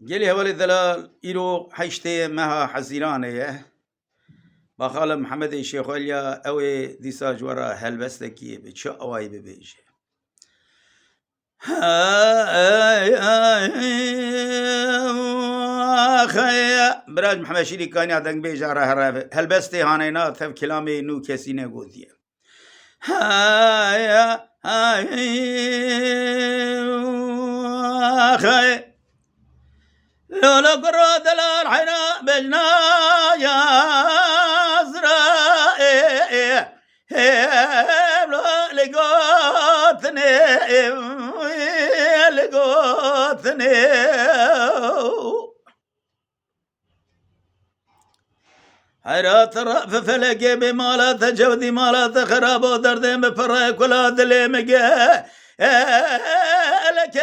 قالي هولي الدلال إلو حيشتي مها حزيرانية بخال محمد الشيخ وليا أوي ديسا جورا هلبستكي بتشا أواي ببيجي خيا براج محمد شيري كان يعدن بيجا راه هلبستي هانينا ثف كلامي نو كسي نقوديا خيا لولا قراد الحنا بجنا يا زرائي لقوتني حيرات رأف فلقي بمالات جودي مالات خراب ودردين بفرق ولا دلي مقا لك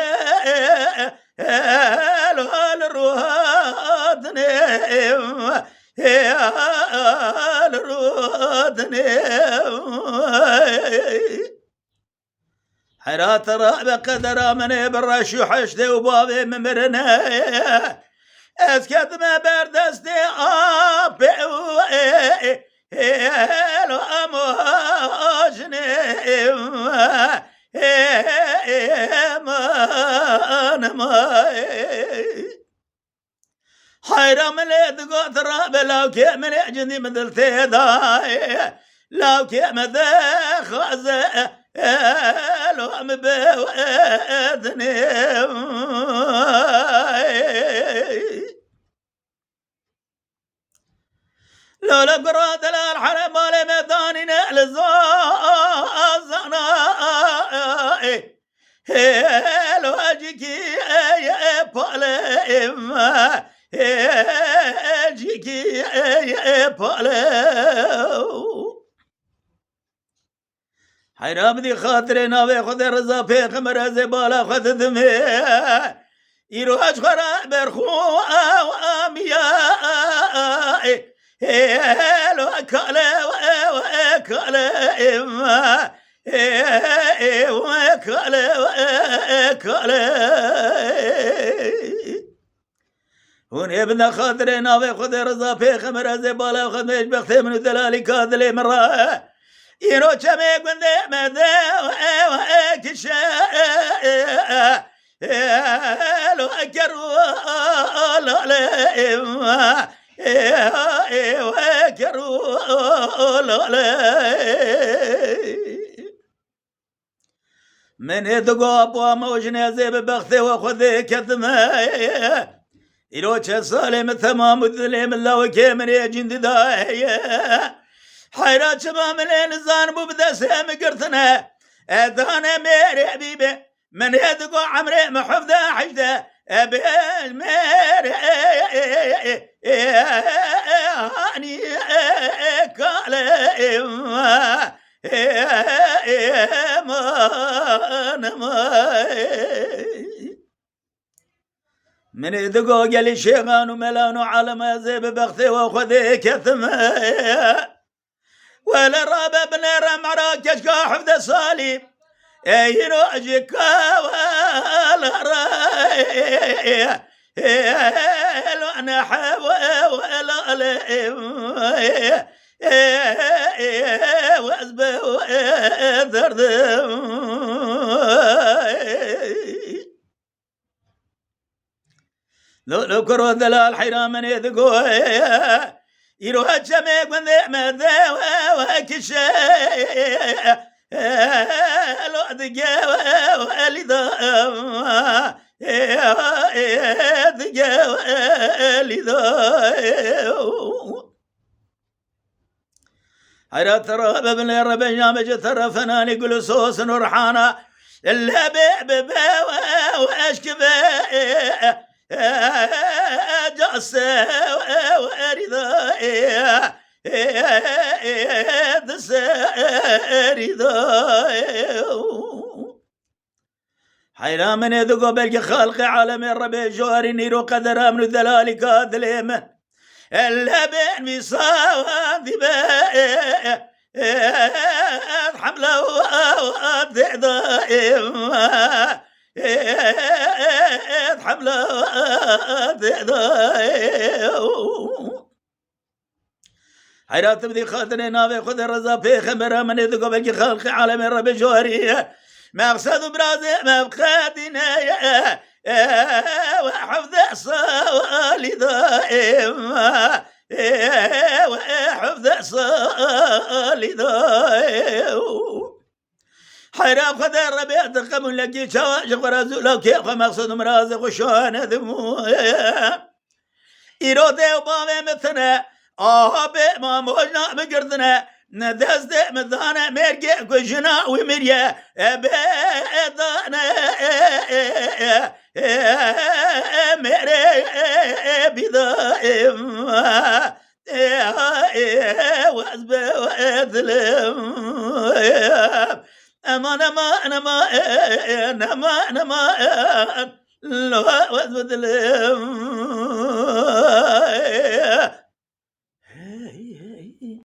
حيرات رأب قدر من برشو حشتي وبابي ممرنا اسكت ما بردستي آبي لو أموجني حيرة من يدقوت راب لو كي من يجني مثل تيداي لو كي مذا خزا لو مبوادني لولا قرات الحرم ولا مداني لزازنا لو اجيكي يا بالم اجيكي يا بالم حيرام دي خاطرنا بخد رضا پیغمبر زبالا خد دمي يروج خرا برخو اميا لو كلا وكلا اما وكلا هون ابن خاطرنا بخد رضا پیغمبر زبالا خد مش بختي من دلالي كادلي مرة يرو چمه گنده مده وكشا لو اكرو لولم وكرو من يدقوا ابوا موجنا زي ببختي وخذي كثمه يرو صالم تمام الذليم الله وكيمن يجند دايه حيرات شباب الانسان ببدا سهم قرتنا اذانا ميري حبيبي من يدقوا عمري محفظة حجده ابي ميري هاني كالم من يدقوا قال الشيخان وملان وعلم زي ببختي وخذي كثمه ولا رابع بنير مراكش كحفظ صالي يروجك ولا راي لو انا حاول ولا لئم واسبه وذردم لو كرو دلال حيران من يدقوا يروح جميع من ذا وكشا لو دقا والدا دقا والدا حيرا ترى بابن الربيع مجد ترى فنان يقول صوص نورحانا اللبع ببا واشكبا جاسة ورضا حيرا من يذوق بلق خلق عالم الربيع جواري نيرو قدر من ذلك ذليم اللبن بيصاوى ذباء حمله وضع ضائم حملات حيرات بدي خاطر نافي خذ الرزا في خمرة من يدقوا بك خلق عالم رب جواري مقصد برازي مبخاتنا وحفظ صالي دائم وحفظ صالي دائم حيراب خذ الربيع تقم لك شواش ورازو كيف مقصد مرازي خشوان ذمو إيرودي وبابي مثنى آبي ما موجنا بقردنا ندست مدانا مرقى كجنا ومريا بيدانا مري بدائم وأزب وأذلم أنا ما لا وأزب ذلم